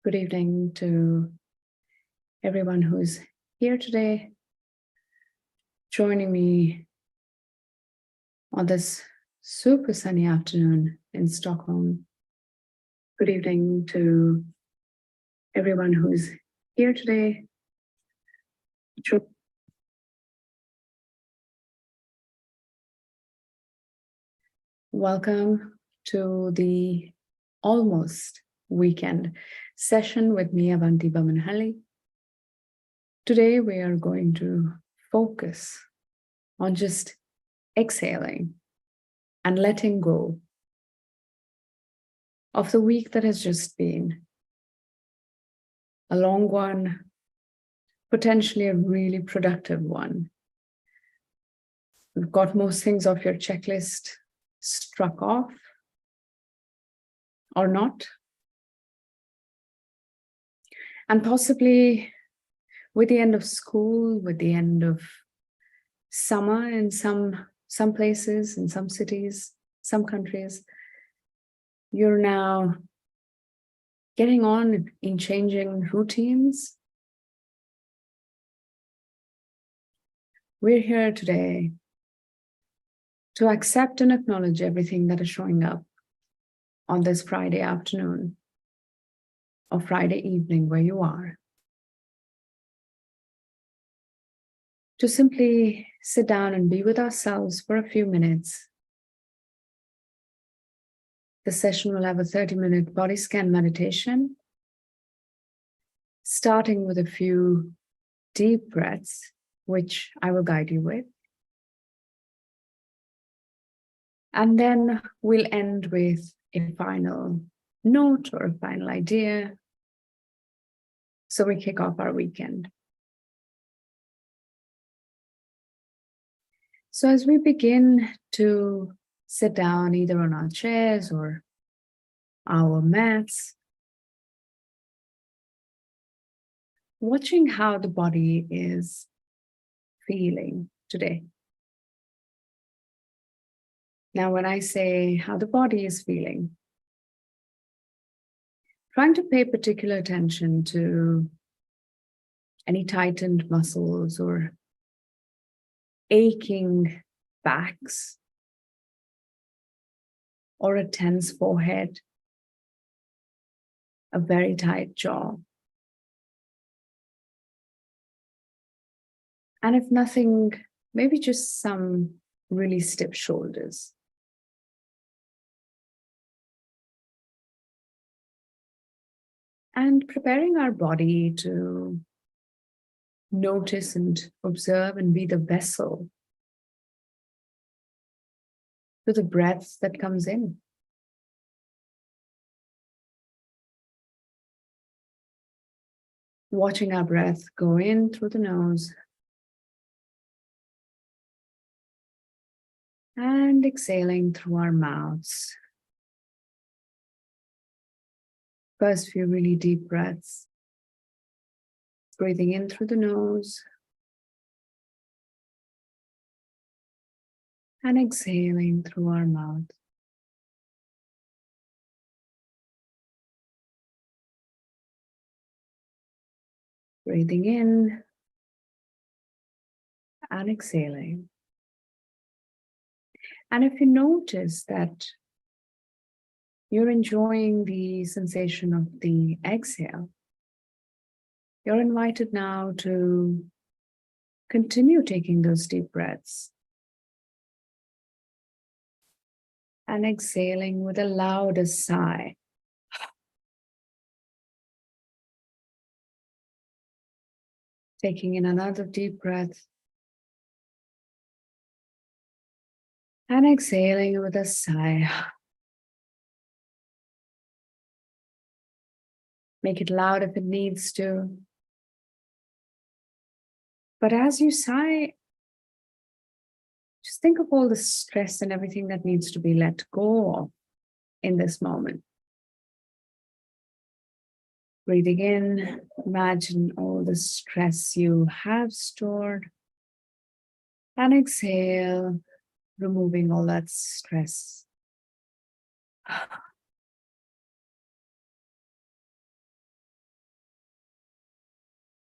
Good evening to everyone who's here today, joining me on this super sunny afternoon in Stockholm. Good evening to everyone who's here today. Welcome to the almost weekend session with me, Avanti, Bammanhalli. Today we are going to focus on just exhaling and letting go of the week that has just been. A long one, potentially a really productive one. You've got most things off your checklist struck off or not. And possibly with the end of school, with the end of summer in some places, in some cities, some countries, you're now getting on in changing routines. We're here today to accept and acknowledge everything that is showing up on this Friday afternoon or Friday evening where you are. To simply sit down and be with ourselves for a few minutes. The session will have a 30-minute body scan meditation, starting with a few deep breaths, which I will guide you with. And then we'll end with a final note or a final idea. So we kick off our weekend. So as we begin to sit down either on our chairs or our mats, watching how the body is feeling today. Now, when I say how the body is feeling, trying to pay particular attention to any tightened muscles or aching backs or a tense forehead, a very tight jaw. And if nothing, maybe just some really stiff shoulders. And preparing our body to notice and observe and be the vessel to the breath that comes in. Watching our breath go in through the nose and exhaling through our mouths. First few really deep breaths. Breathing in through the nose and exhaling through our mouth. Breathing in and exhaling. And if you notice that you're enjoying the sensation of the exhale, you're invited now to continue taking those deep breaths and exhaling with a louder sigh. Taking in another deep breath and exhaling with a sigh. Make it loud if it needs to. But as you sigh, just think of all the stress and everything that needs to be let go of in this moment. Breathing in, imagine all the stress you have stored. And exhale, removing all that stress.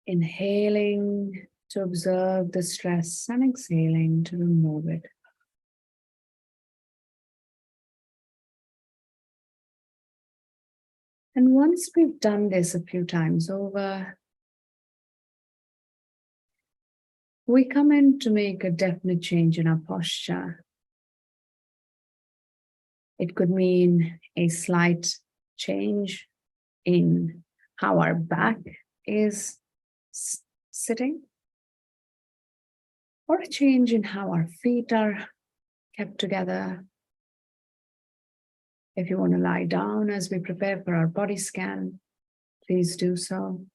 Inhaling to observe the stress and exhaling to remove it. And once we've done this a few times over, we come in to make a definite change in our posture. It could mean a slight change in how our back is sitting, or a change in how our feet are kept together. If you want to lie down as we prepare for our body scan, please do so.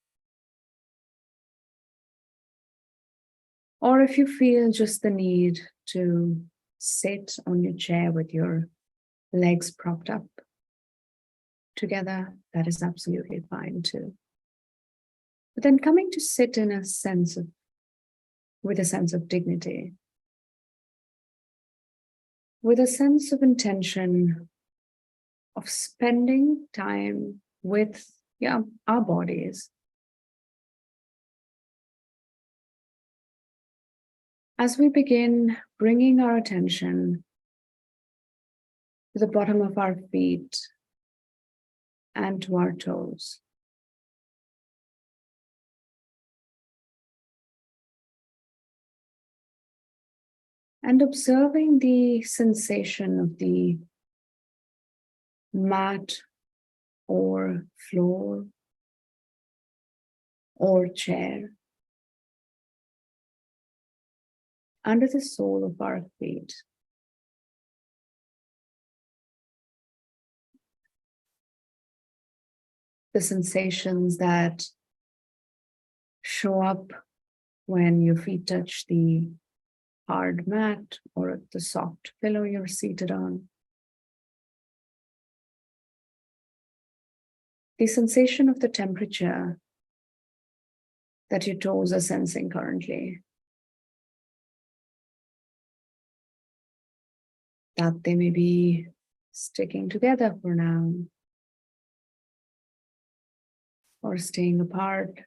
Or if you feel just the need to sit on your chair with your legs propped up together, that is absolutely fine too. But then coming to sit in a sense of, with a sense of dignity, with a sense of intention of spending time with our bodies. As we begin bringing our attention to the bottom of our feet and to our toes. And observing the sensation of the mat or floor or chair under the sole of our feet. The sensations that show up when your feet touch the hard mat or the soft pillow you're seated on. The sensation of the temperature that your toes are sensing currently. That they may be sticking together for now, or staying apart.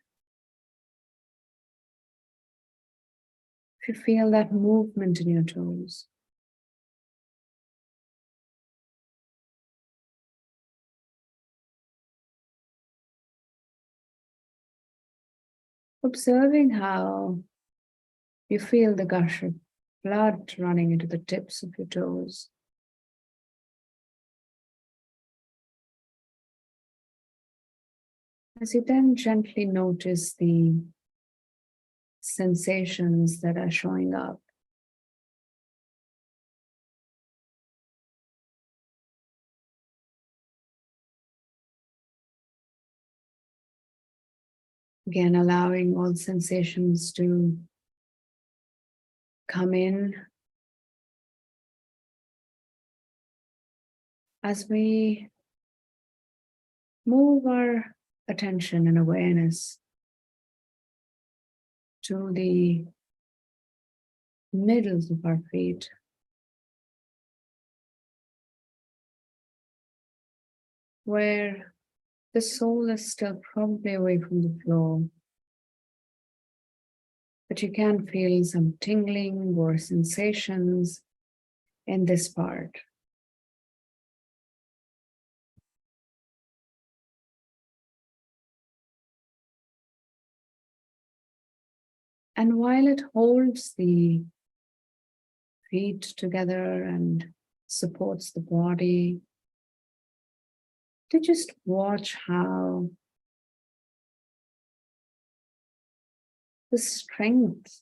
If you feel that movement in your toes, observing how you feel the gush of blood running into the tips of your toes. As you then gently notice the sensations that are showing up. Again, allowing all sensations to come in as we move our attention and awareness to the middles of our feet. Where the sole is still probably away from the floor, but you can feel some tingling or sensations in this part. And while it holds the feet together and supports the body, to just watch how the strength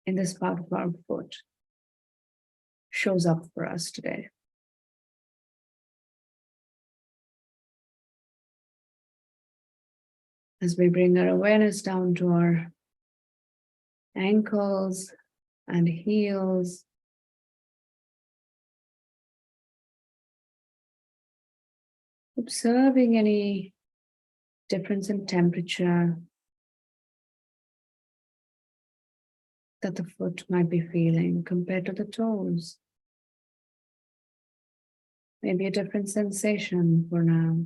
in this part of our foot shows up for us today. As we bring our awareness down to our ankles and heels, observing any difference in temperature that the foot might be feeling compared to the toes. Maybe a different sensation for now.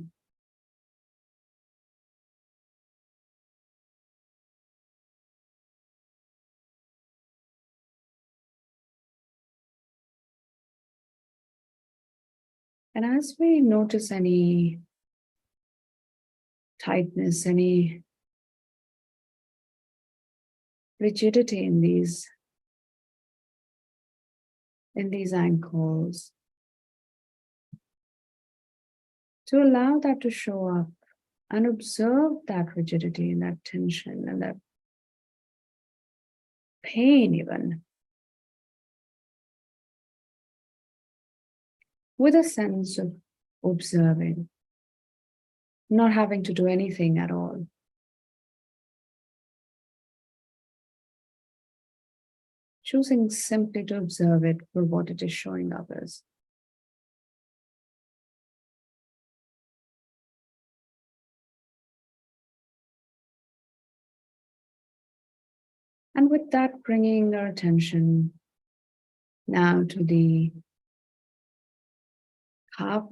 And as we notice any tightness, any rigidity in these ankles, to allow that to show up and observe that rigidity and that tension and that pain, even with a sense of observing, not having to do anything at all. Choosing simply to observe it for what it is showing up as. And with that, bringing our attention now to the calf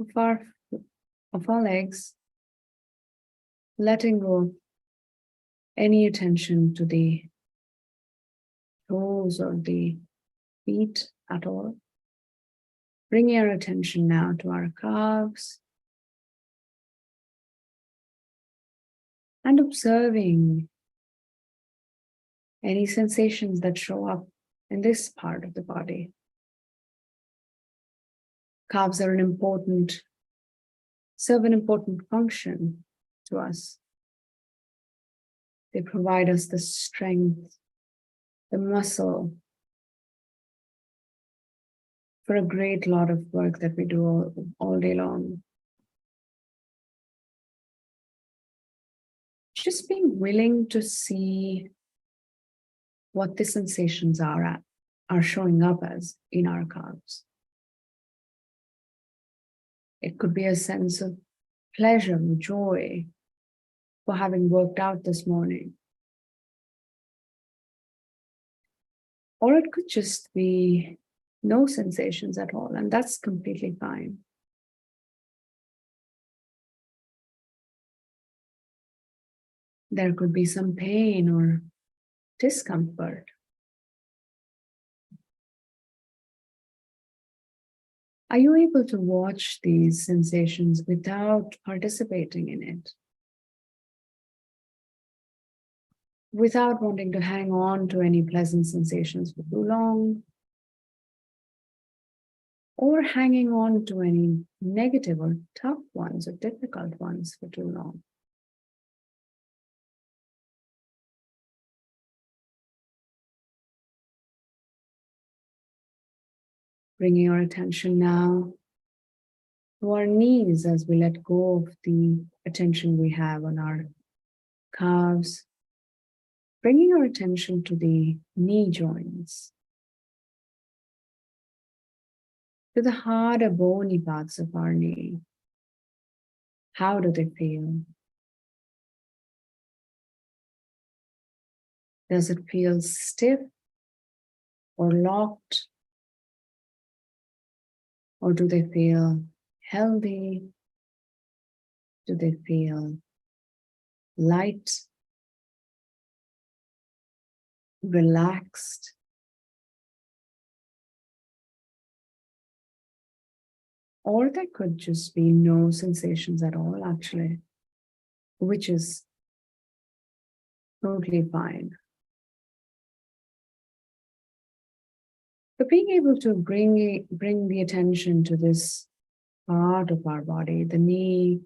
of our legs, letting go of any attention to the toes or the feet at all. Bringing our attention now to our calves and observing any sensations that show up in this part of the body. Calves are serve an important function to us. They provide us the strength, the muscle for a great lot of work that we do all day long. Just being willing to see what the sensations are showing up as in our calves. It could be a sense of pleasure, joy for having worked out this morning. Or it could just be no sensations at all, and that's completely fine. There could be some pain or discomfort. Are you able to watch these sensations without participating in it? Without wanting to hang on to any pleasant sensations for too long, or hanging on to any negative or tough ones or difficult ones for too long. Bringing our attention now to our knees as we let go of the attention we have on our calves. Bringing our attention to the knee joints, to the harder bony parts of our knee. How do they feel? Does it feel stiff or locked? Or do they feel healthy? Do they feel light, relaxed? Or there could just be no sensations at all, actually, which is totally fine. But being able to bring the attention to this part of our body, the knee,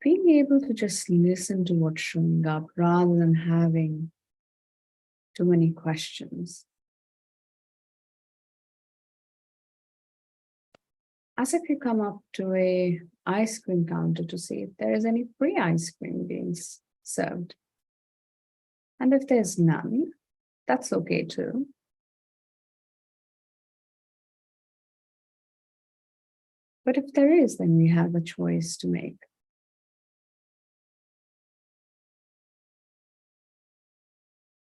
being able to just listen to what's showing up rather than having too many questions. As if you come up to a ice cream counter to see if there is any free ice cream being served. And if there's none, that's okay too. But if there is, then we have a choice to make.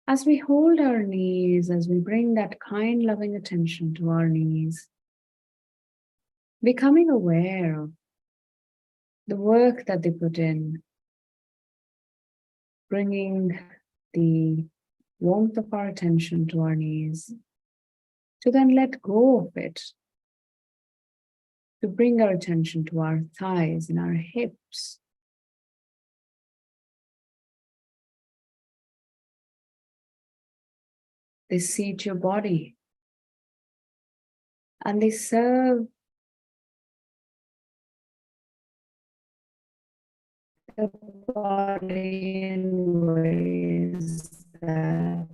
As we hold our knees, as we bring that kind, loving attention to our knees, becoming aware of the work that they put in, bringing the warmth of our attention to our knees, to then let go of it to bring our attention to our thighs and our hips. They seat your body and they serve the body in ways that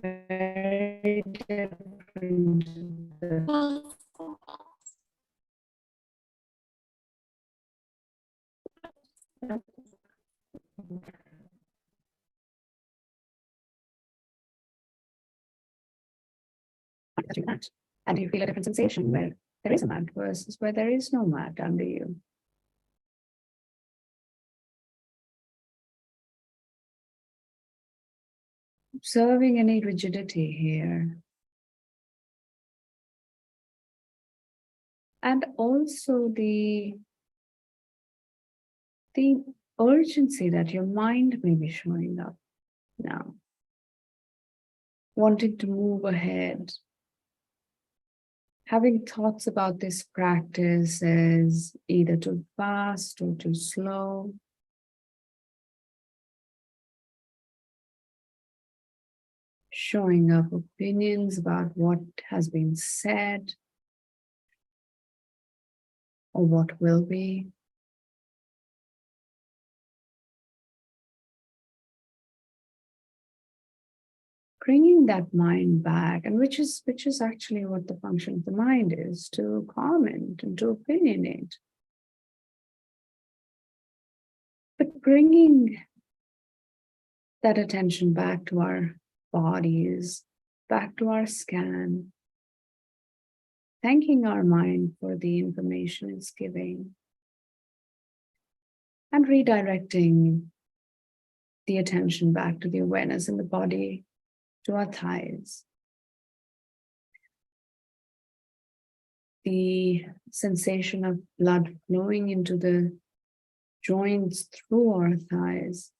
very different to that. And you feel a different sensation where there is a mat versus where there is no mat under you. Observing any rigidity here. And also the urgency that your mind may be showing up now. Wanting to move ahead. Having thoughts about this practice as either too fast or too slow. Showing up opinions about what has been said or what will be. Bringing that mind back, and which is actually what the function of the mind is, to comment and to opinionate. But bringing that attention back to our bodies, back to our scan, thanking our mind for the information it's giving, and redirecting the attention back to the awareness in the body, to our thighs. The sensation of blood flowing into the joints through our thighs.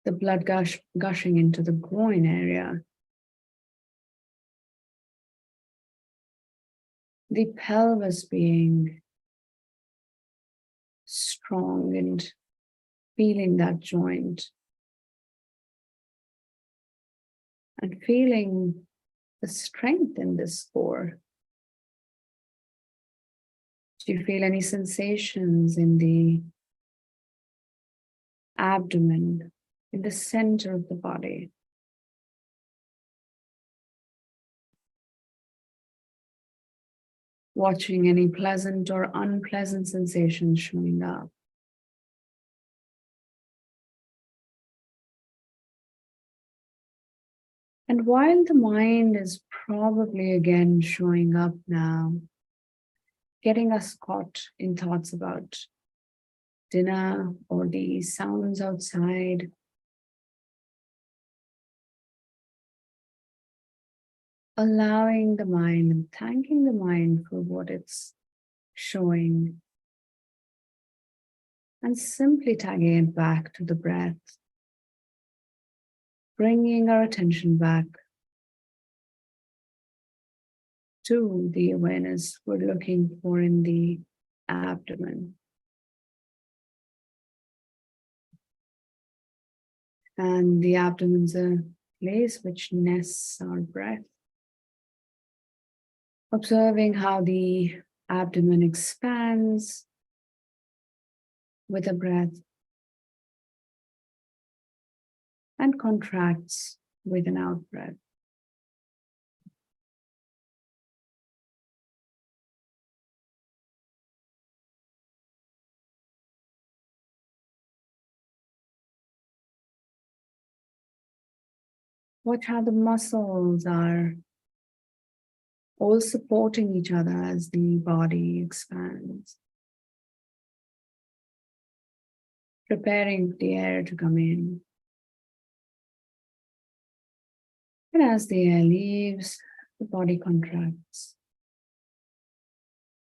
The blood gushing into the groin area. The pelvis being strong and feeling that joint. And feeling the strength in this core. Do you feel any sensations in the abdomen, in the center of the body? Watching any pleasant or unpleasant sensations showing up. And while the mind is probably again showing up now, getting us caught in thoughts about dinner or the sounds outside, allowing the mind and thanking the mind for what it's showing, and simply tagging it back to the breath, bringing our attention back to the awareness we're looking for in the abdomen. And the abdomen's a place which nests our breath. Observing how the abdomen expands with a breath and contracts with an out breath. Watch how the muscles are all supporting each other as the body expands. Preparing the air to come in. And as the air leaves, the body contracts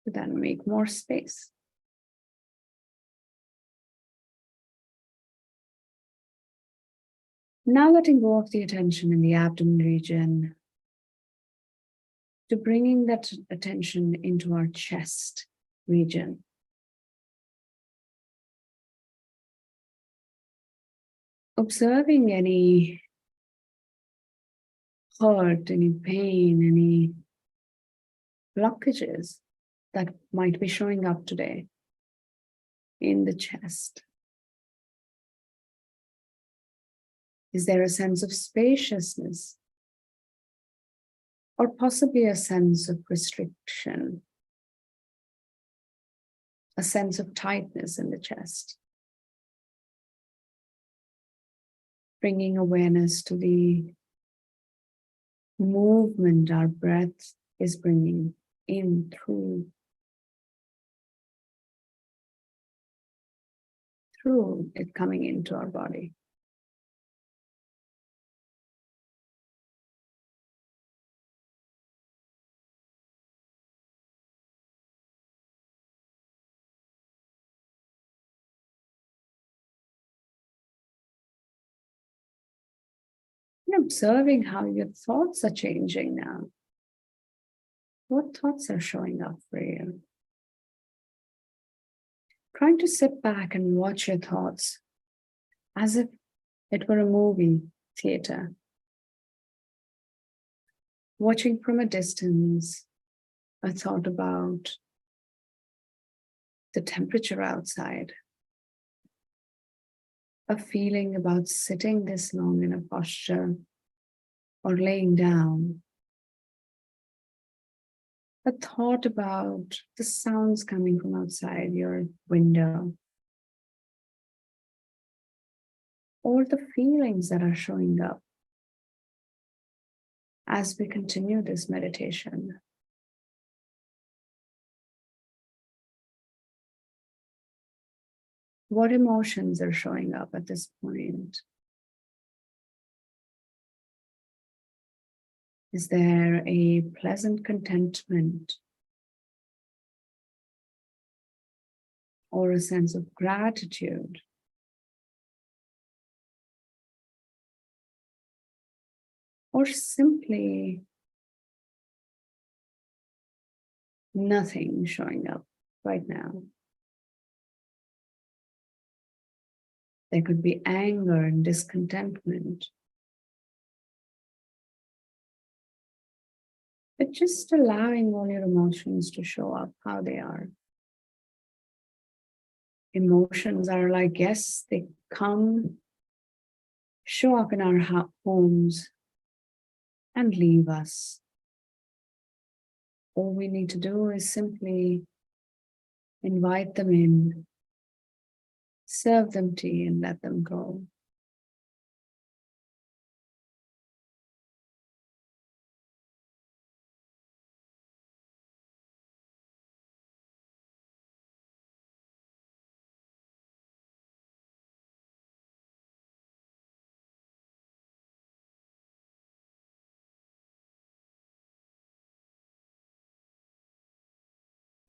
to then make more space. Now letting go of the attention in the abdomen region to bringing that attention into our chest region. Observing any hurt, any pain, any blockages that might be showing up today in the chest. Is there a sense of spaciousness? Or possibly a sense of restriction? A sense of tightness in the chest? Bringing awareness to the movement our breath is bringing in through it coming into our body. And observing how your thoughts are changing now. What thoughts are showing up for you? Trying to sit back and watch your thoughts as if it were a movie theater. Watching from a distance a thought about the temperature outside, a feeling about sitting this long in a posture or laying down, a thought about the sounds coming from outside your window, or the feelings that are showing up as we continue this meditation. What emotions are showing up at this point? Is there a pleasant contentment or a sense of gratitude? Or simply nothing showing up right now? There could be anger and discontentment. But just allowing all your emotions to show up how they are. Emotions are like guests, they come, show up in our homes, and leave us. All we need to do is simply invite them in, serve them tea, and let them go.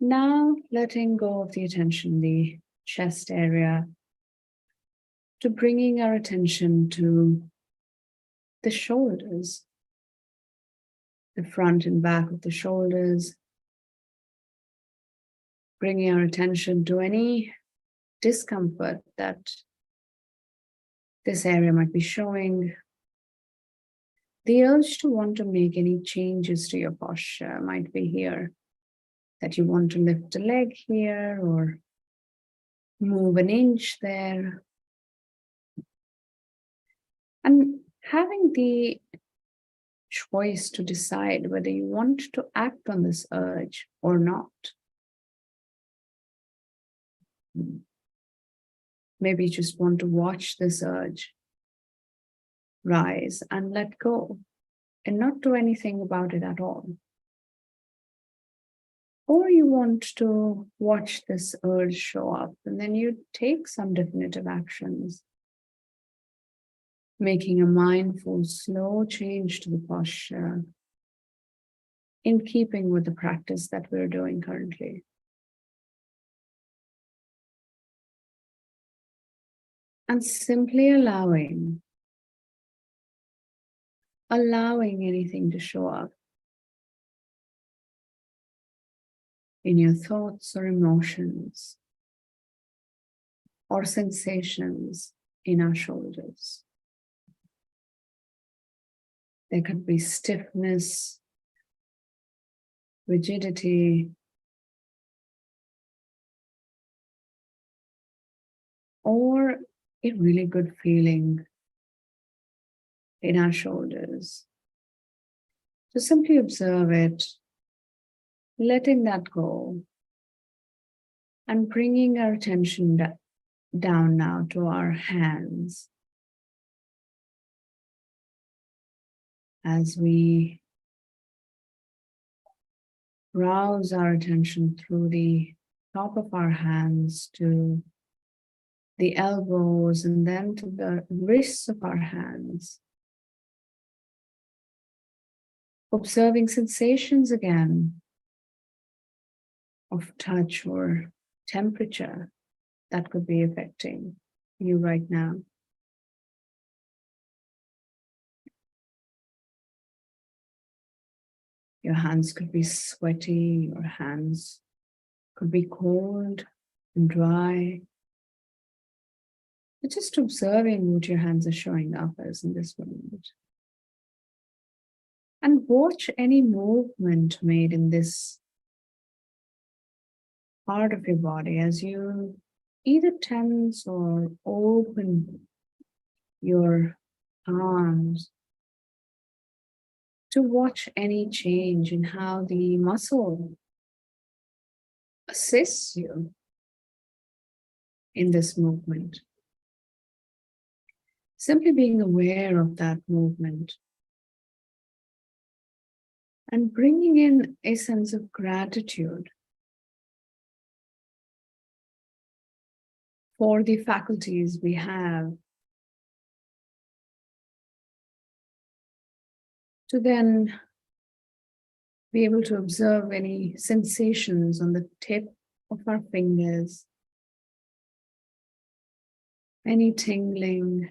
Now, letting go of the attention in the chest area to bringing our attention to the shoulders, the front and back of the shoulders, bringing our attention to any discomfort that this area might be showing. The urge to want to make any changes to your posture might be here, that you want to lift a leg here or move an inch there. And having the choice to decide whether you want to act on this urge or not. Maybe you just want to watch this urge rise and let go and not do anything about it at all. Or you want to watch this urge show up and then you take some definitive actions, making a mindful, slow change to the posture in keeping with the practice that we're doing currently. And simply allowing allowing anything to show up in your thoughts or emotions or sensations in our shoulders. There could be stiffness, rigidity, or a really good feeling in our shoulders. So simply observe it, letting that go, and bringing our attention down now to our hands as we rouse our attention through the top of our hands to the elbows and then to the wrists of our hands. Observing sensations again of touch or temperature that could be affecting you right now. Your hands could be sweaty, your hands could be cold and dry. But just observing what your hands are showing up as in this moment. And watch any movement made in this part of your body as you either tense or open your arms to watch any change in how the muscle assists you in this movement. Simply being aware of that movement and bringing in a sense of gratitude for the faculties we have to then be able to observe any sensations on the tip of our fingers, any tingling,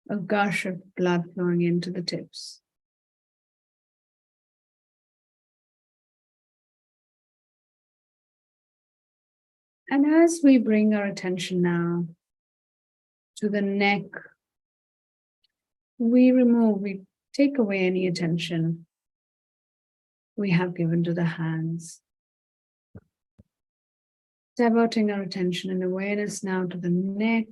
a gush of blood flowing into the tips. And as we bring our attention now to the neck, we take away any attention we have given to the hands. Diverting our attention and awareness now to the neck.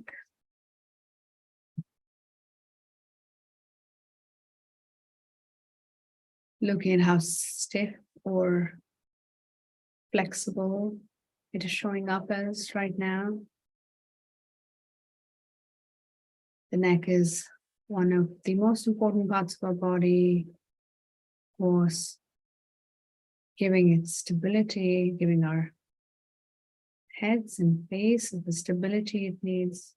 Looking at how stiff or flexible it is showing up as right now. The neck is one of the most important parts of our body, of course, giving it stability, giving our heads and face the stability it needs.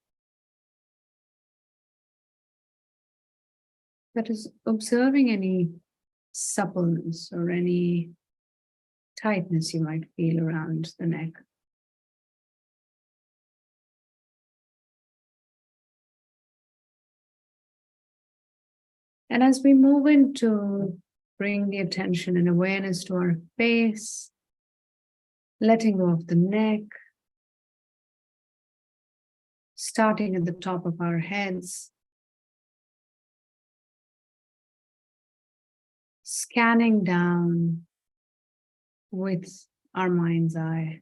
That is observing any suppleness or any tightness you might feel around the neck. And as we move into bring the attention and awareness to our face, letting go of the neck, starting at the top of our heads, scanning down with our mind's eye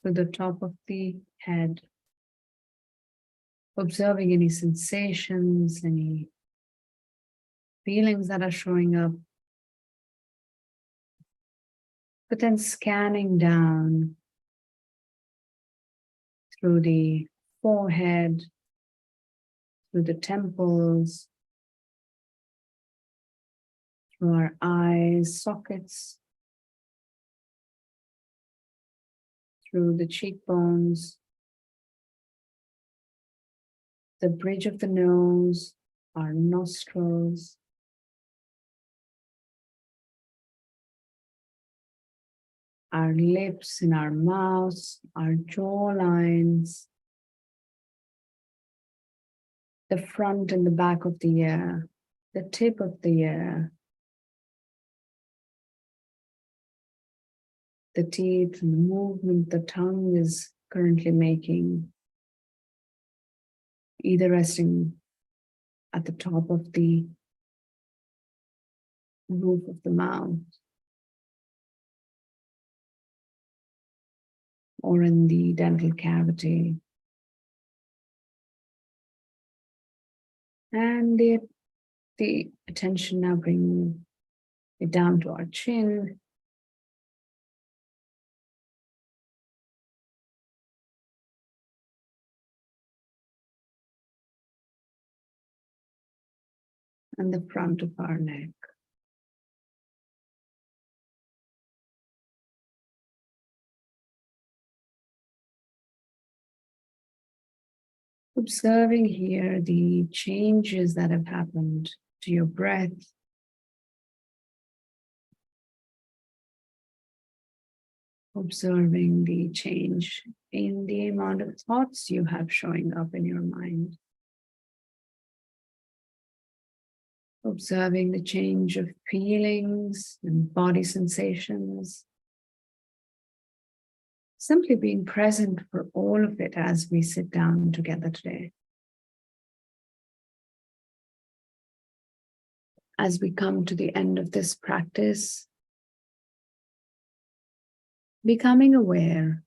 to the top of the head, observing any sensations, any feelings that are showing up, but then scanning down through the forehead, through the temples, through our eyes, sockets, through the cheekbones, the bridge of the nose, our nostrils, our lips and our mouths, our jaw lines, the front and the back of the ear, the tip of the ear, the teeth and the movement the tongue is currently making, either resting at the top of the roof of the mouth or in the dental cavity. And the attention now bring it down to our chin. And the front of our neck. Observing here the changes that have happened to your breath. Observing the change in the amount of thoughts you have showing up in your mind. Observing the change of feelings and body sensations. Simply being present for all of it as we sit down together today. As we come to the end of this practice, becoming aware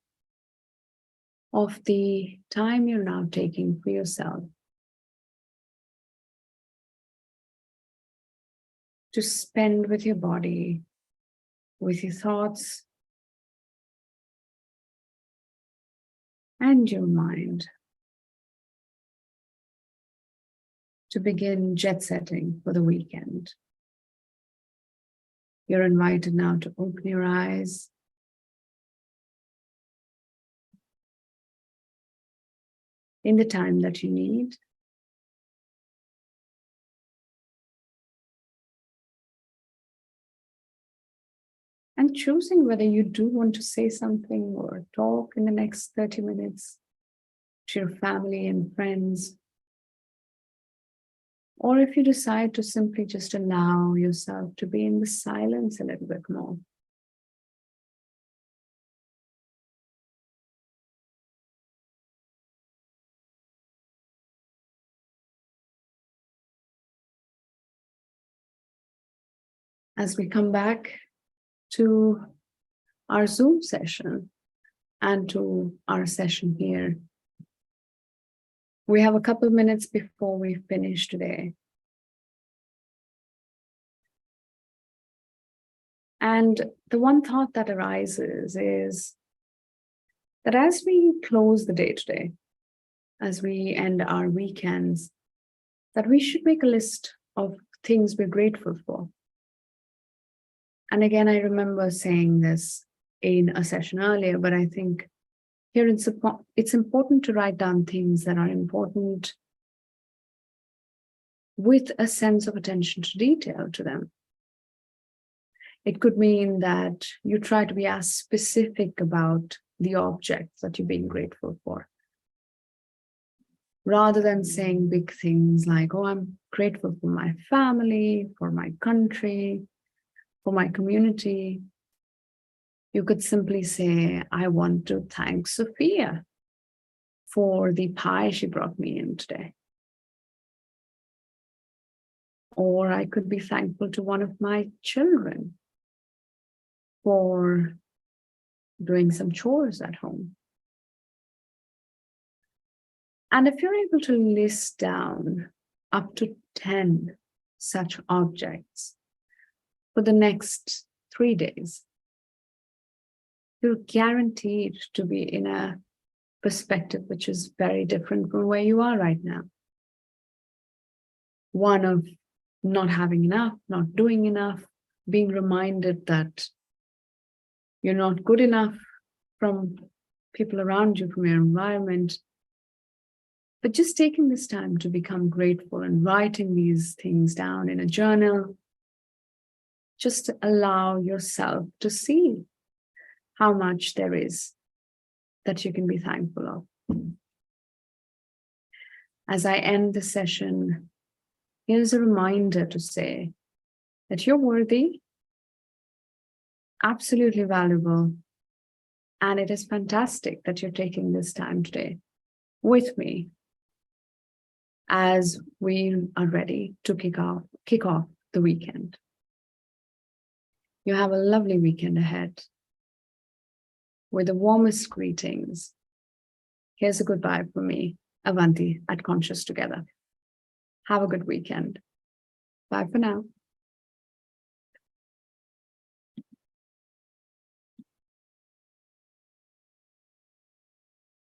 of the time you're now taking for yourself to spend with your body, with your thoughts, and your mind, to begin jet setting for the weekend. You're invited now to open your eyes, in the time that you need. And choosing whether you do want to say something or talk in the next 30 minutes to your family and friends. Or if you decide to simply just allow yourself to be in the silence a little bit more. As we come back to our Zoom session and to our session here, we have a couple minutes before we finish today. And the one thought that arises is that as we close the day today, as we end our weekends, that we should make a list of things we're grateful for. And again, I remember saying this in a session earlier, but I think here it's important to write down things that are important with a sense of attention to detail to them. It could mean that you try to be as specific about the objects that you're being grateful for, rather than saying big things like, oh, I'm grateful for my family, for my country, for my community. You could simply say, I want to thank Sophia for the pie she brought me in today. Or I could be thankful to one of my children for doing some chores at home. And if you're able to list down up to 10 such objects for the next 3 days, you're guaranteed to be in a perspective which is very different from where you are right now. One of not having enough, not doing enough, being reminded that you're not good enough from people around you, from your environment. But just taking this time to become grateful and writing these things down in a journal, just to allow yourself to see how much there is that you can be thankful of. As I end the session, here's a reminder to say that you're worthy, absolutely valuable, and it is fantastic that you're taking this time today with me as we are ready to kick off the weekend. You have a lovely weekend ahead. With the warmest greetings, here's a goodbye from me, Avanti at Conscious Together. Have a good weekend. Bye for now.